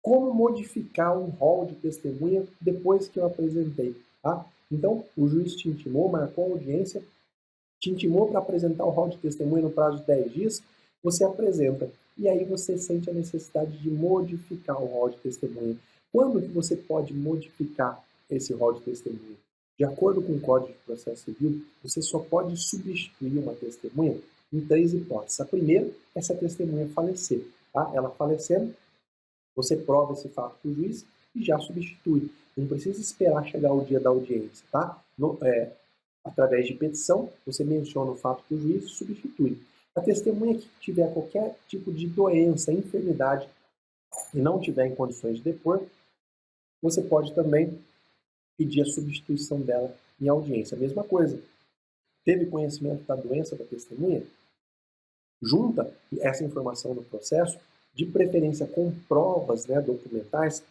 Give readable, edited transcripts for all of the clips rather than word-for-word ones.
como modificar um rol de testemunha depois que eu apresentei, tá? Então, o juiz te intimou, marcou a audiência, te intimou para apresentar o rol de testemunha no prazo de 10 dias, você apresenta. E aí você sente a necessidade de modificar o rol de testemunha. Quando que você pode modificar esse rol de testemunha? De acordo com o Código de Processo Civil, você só pode substituir uma testemunha em 3 hipóteses. A primeira é se a testemunha falecer. Tá? Ela falecendo, você prova esse fato para o juiz e já substitui. Não precisa esperar chegar o dia da audiência. Tá? Através de petição, você menciona o fato para o juiz e substitui. A testemunha que tiver qualquer tipo de doença, enfermidade e não tiver em condições de depor, você pode também pedir a substituição dela em audiência. A mesma coisa. Teve conhecimento da doença da testemunha? Junta essa informação no processo, de preferência com provas, né, documentais.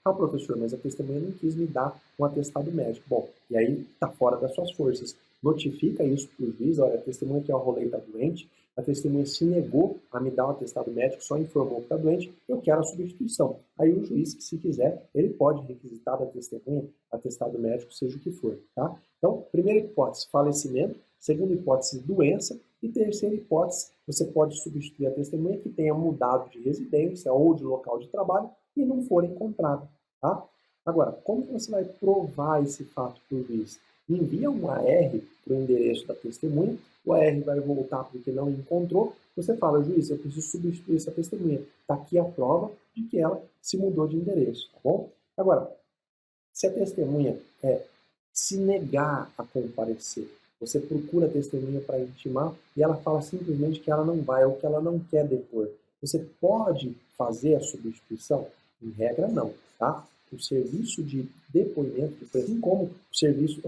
Ah, professor, mas a testemunha não quis me dar um atestado médico. Bom, e aí está fora das suas forças. Notifica isso para o juiz, olha, a testemunha que eu arrolei está doente, a testemunha se negou a me dar um atestado médico, só informou que está doente, eu quero a substituição. Aí o juiz, se quiser, ele pode requisitar da testemunha atestado médico, seja o que for, tá? Então, primeira hipótese, falecimento. Segunda hipótese, doença. E terceira hipótese, você pode substituir a testemunha que tenha mudado de residência ou de local de trabalho e não for encontrado, tá? Agora, como que você vai provar esse fato para o juiz? Envia um AR para o endereço da testemunha, o AR vai voltar porque não encontrou, você fala, juiz, eu preciso substituir essa testemunha. Está aqui a prova de que ela se mudou de endereço, tá bom? Agora, se a testemunha se negar a comparecer, você procura a testemunha para intimar e ela fala simplesmente que ela não vai ou que ela não quer depor. Você pode fazer a substituição? Em regra, não, tá? O serviço de depoimento, assim como o serviço,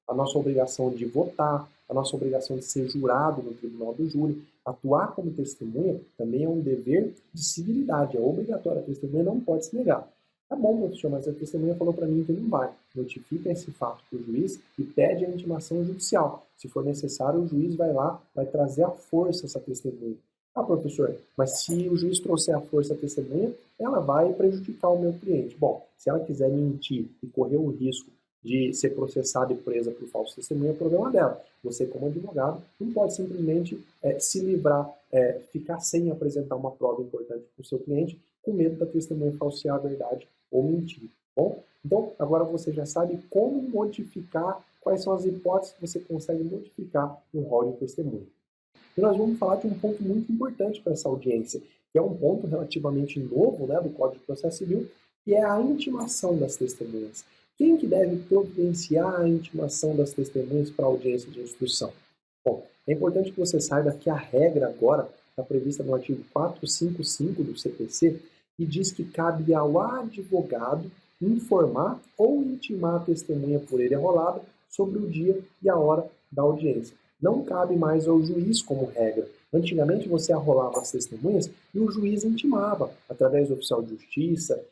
a nossa obrigação de votar, a nossa obrigação de ser jurado no tribunal do júri, atuar como testemunha também é um dever de civilidade, é obrigatório, a testemunha não pode se negar. Tá bom, professor, mas a testemunha falou para mim que não vai. Notifica esse fato para o juiz e pede a intimação judicial. Se for necessário, o juiz vai lá, vai trazer à força essa testemunha. Ah, professor, mas se o juiz trouxer à força a testemunha, ela vai prejudicar o meu cliente. Bom, se ela quiser mentir e correr o risco de ser processada e presa por falso testemunho, é problema dela. Você, como advogado, não pode simplesmente se livrar, ficar sem apresentar uma prova importante para o seu cliente, com medo da testemunha falsear a verdade ou mentir. Bom, então agora você já sabe como modificar, quais são as hipóteses que você consegue modificar no rol de testemunha. E nós vamos falar de um ponto muito importante para essa audiência, que é um ponto relativamente novo, né, do Código de Processo Civil, que é a intimação das testemunhas. Quem que deve providenciar a intimação das testemunhas para a audiência de instrução? Bom, é importante que você saiba que a regra agora está prevista no artigo 455 do CPC e diz que cabe ao advogado informar ou intimar a testemunha por ele arrolada sobre o dia e a hora da audiência. Não cabe mais ao juiz como regra. Antigamente você arrolava as testemunhas e o juiz intimava, através do oficial de justiça,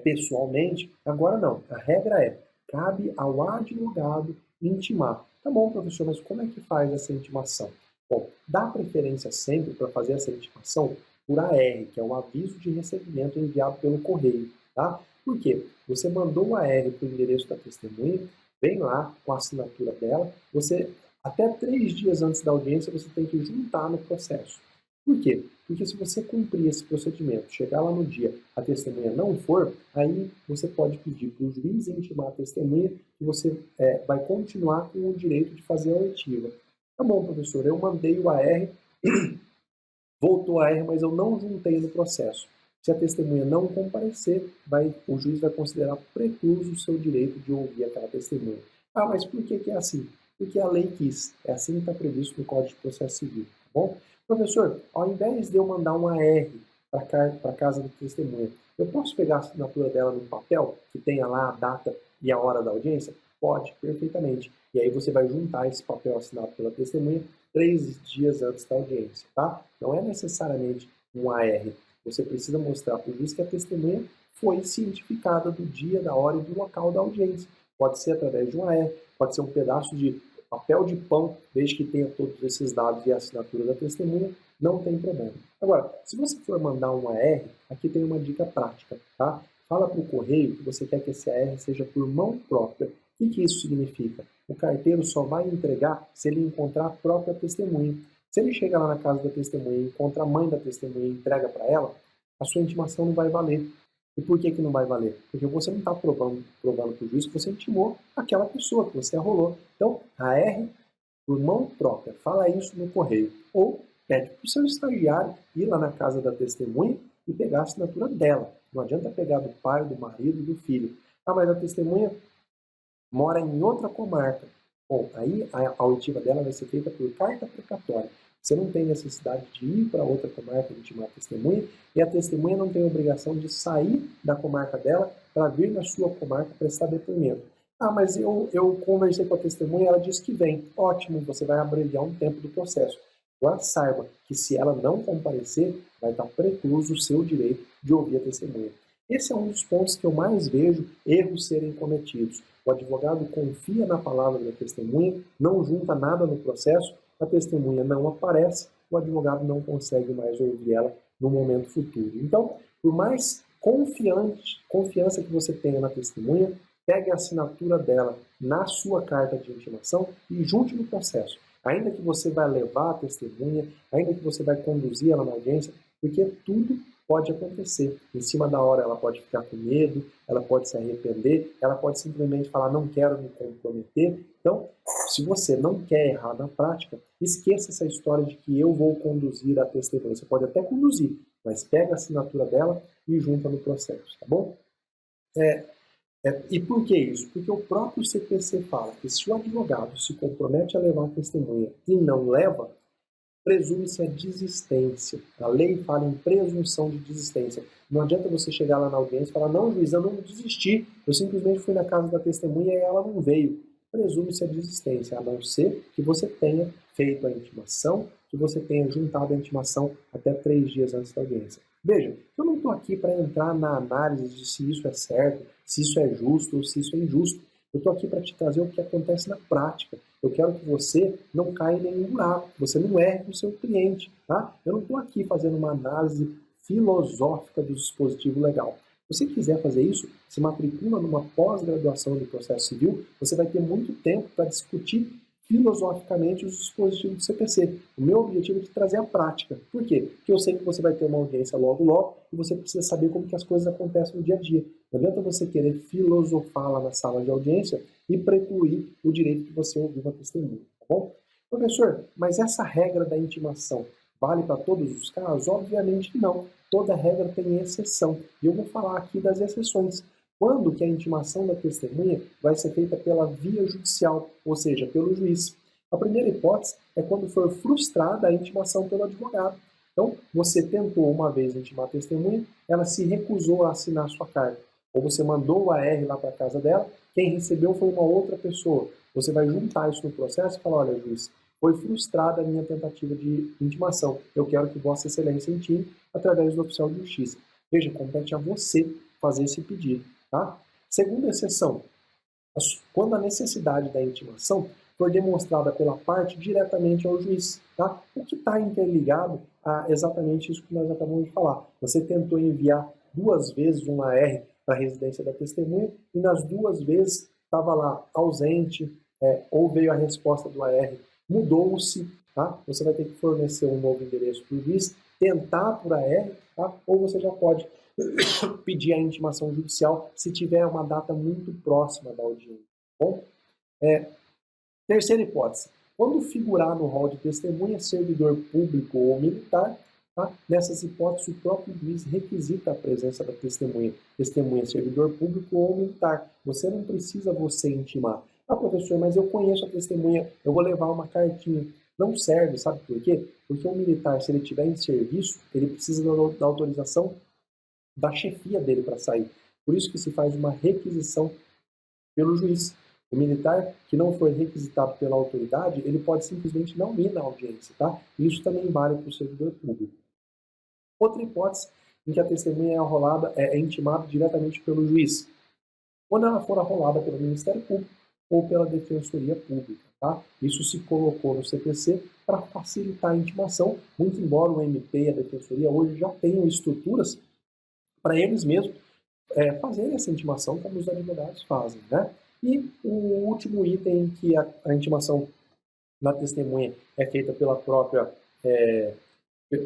pessoalmente. Agora não. A regra é, cabe ao advogado intimar. Tá bom, professor, mas como é que faz essa intimação? Bom, dá preferência sempre para fazer essa intimação por AR, que é um aviso de recebimento enviado pelo correio. Tá? Por quê? Você mandou um AR para o endereço da testemunha, vem lá com a assinatura dela, até 3 dias antes da audiência, você tem que juntar no processo. Por quê? Porque se você cumprir esse procedimento, chegar lá no dia, a testemunha não for, aí você pode pedir para o juiz intimar a testemunha que você vai continuar com o direito de fazer a oitiva. Tá bom, professor, eu mandei o AR, voltou a AR, mas eu não juntei no processo. Se a testemunha não comparecer, o juiz vai considerar precluso o seu direito de ouvir aquela testemunha. Ah, mas por que é assim? Porque a lei quis. É assim que está previsto no Código de Processo Civil. Tá bom? Professor, ao invés de eu mandar um AR para a casa da testemunha, eu posso pegar a assinatura dela no papel, que tenha lá a data e a hora da audiência? Pode, perfeitamente. E aí você vai juntar esse papel assinado pela testemunha 3 dias antes da audiência, tá? Não é necessariamente um AR. Você precisa mostrar para o juiz que a testemunha foi cientificada do dia, da hora e do local da audiência. Pode ser através de um AR, pode ser um pedaço de papel de pão, desde que tenha todos esses dados e a assinatura da testemunha, não tem problema. Agora, se você for mandar um AR, aqui tem uma dica prática, tá? Fala para o correio que você quer que esse AR seja por mão própria. O que isso significa? O carteiro só vai entregar se ele encontrar a própria testemunha. Se ele chegar lá na casa da testemunha, encontra a mãe da testemunha e entrega para ela, a sua intimação não vai valer. E por que não vai valer? Porque você não está provando para o juiz que você intimou aquela pessoa, que você arrolou. Então, AR por mão própria, fala isso no correio. Ou pede para o seu estagiário ir lá na casa da testemunha e pegar a assinatura dela. Não adianta pegar do pai, do marido, do filho. Ah, mas a testemunha mora em outra comarca. Bom, aí a oitiva dela vai ser feita por carta precatória. Você não tem necessidade de ir para outra comarca intimar a testemunha e a testemunha não tem obrigação de sair da comarca dela para vir na sua comarca prestar depoimento. Ah, mas eu conversei com a testemunha e ela disse que vem. Ótimo, você vai abreviar um tempo do processo. Agora saiba que se ela não comparecer, vai estar precluso o seu direito de ouvir a testemunha. Esse é um dos pontos que eu mais vejo erros serem cometidos. O advogado confia na palavra da testemunha, não junta nada no processo, a testemunha não aparece, o advogado não consegue mais ouvir ela no momento futuro. Então, por mais confiança que você tenha na testemunha, pegue a assinatura dela na sua carta de intimação e junte no processo. Ainda que você vai levar a testemunha, ainda que você vai conduzir ela na audiência, porque tudo pode acontecer. Em cima da hora ela pode ficar com medo, ela pode se arrepender, ela pode simplesmente falar, não quero me comprometer. Então, se você não quer errar na prática, esqueça essa história de que eu vou conduzir a testemunha. Você pode até conduzir, mas pega a assinatura dela e junta no processo, tá bom? E por que isso? Porque o próprio CPC fala que se o advogado se compromete a levar a testemunha e não leva, presume-se a desistência. A lei fala em presunção de desistência. Não adianta você chegar lá na audiência e falar, não, juiz, eu não desisti, eu simplesmente fui na casa da testemunha e ela não veio. Presume-se a desistência, a não ser que você tenha feito a intimação, que você tenha juntado a intimação até 3 dias antes da audiência. Veja, eu não estou aqui para entrar na análise de se isso é certo, se isso é justo ou se isso é injusto. Eu estou aqui para te trazer o que acontece na prática. Eu quero que você não caia em nenhum buraco, que você não erre com o seu cliente. Tá? Eu não estou aqui fazendo uma análise filosófica do dispositivo legal. Se você quiser fazer isso, se matricula numa pós-graduação de processo civil, você vai ter muito tempo para discutir filosoficamente os dispositivos do CPC. O meu objetivo é te trazer a prática. Por quê? Porque eu sei que você vai ter uma audiência logo e você precisa saber como que as coisas acontecem no dia a dia. Não adianta você querer filosofar lá na sala de audiência e precluir o direito de você ouvir uma testemunha, tá bom? Professor, mas essa regra da intimação vale para todos os casos? Obviamente que não. Toda regra tem exceção. E eu vou falar aqui das exceções. Quando que a intimação da testemunha vai ser feita pela via judicial, ou seja, pelo juiz? A primeira hipótese é quando for frustrada a intimação pelo advogado. Então, você tentou uma vez intimar a testemunha, ela se recusou a assinar a sua carta. Ou você mandou o AR lá para a casa dela, quem recebeu foi uma outra pessoa. Você vai juntar isso no processo e falar, olha, juiz, foi frustrada a minha tentativa de intimação. Eu quero que Vossa Excelência intime através do oficial de justiça. Veja, compete a você fazer esse pedido. Tá? Segunda exceção, quando a necessidade da intimação for demonstrada pela parte diretamente ao juiz. Tá? O que está interligado a exatamente isso que nós acabamos de falar. Você tentou enviar 2 vezes um AR para a residência da testemunha e nas 2 vezes estava lá ausente, ou veio a resposta do AR, mudou-se, tá? Você vai ter que fornecer um novo endereço para o juiz, tentar por AR, tá? Ou você já pode pedir a intimação judicial se tiver uma data muito próxima da audiência. Tá bom? Terceira hipótese, quando figurar no rol de testemunha, servidor público ou militar, tá? Nessas hipóteses o próprio juiz requisita a presença da testemunha, servidor público ou militar. Você não precisa você intimar. Ah, professor, mas eu conheço a testemunha, eu vou levar uma cartinha. Não serve, sabe por quê? Porque o militar, se ele estiver em serviço, ele precisa da autorização da chefia dele para sair. Por isso que se faz uma requisição pelo juiz. O militar que não foi requisitado pela autoridade, ele pode simplesmente não ir na audiência, tá? Isso também vale para o servidor público. Outra hipótese em que a testemunha é intimada diretamente pelo juiz, quando ela for arrolada pelo Ministério Público ou pela Defensoria Pública. Tá? Isso se colocou no CPC para facilitar a intimação, muito embora o MP e a Defensoria hoje já tenham estruturas para eles mesmos fazerem essa intimação como os advogados fazem. Né? E o último item em que a intimação da testemunha é feita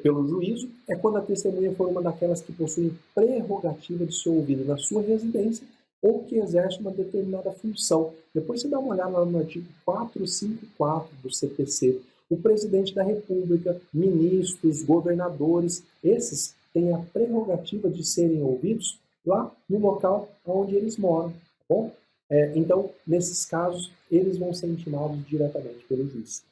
pelo juízo é quando a testemunha for uma daquelas que possuem prerrogativa de ser ouvida na sua residência ou que exerce uma determinada função. Depois você dá uma olhada lá no artigo 454 do CPC. O presidente da República, ministros, governadores, esses têm a prerrogativa de serem ouvidos lá no local onde eles moram. Tá bom? Então, nesses casos, eles vão ser intimados diretamente pelo juiz.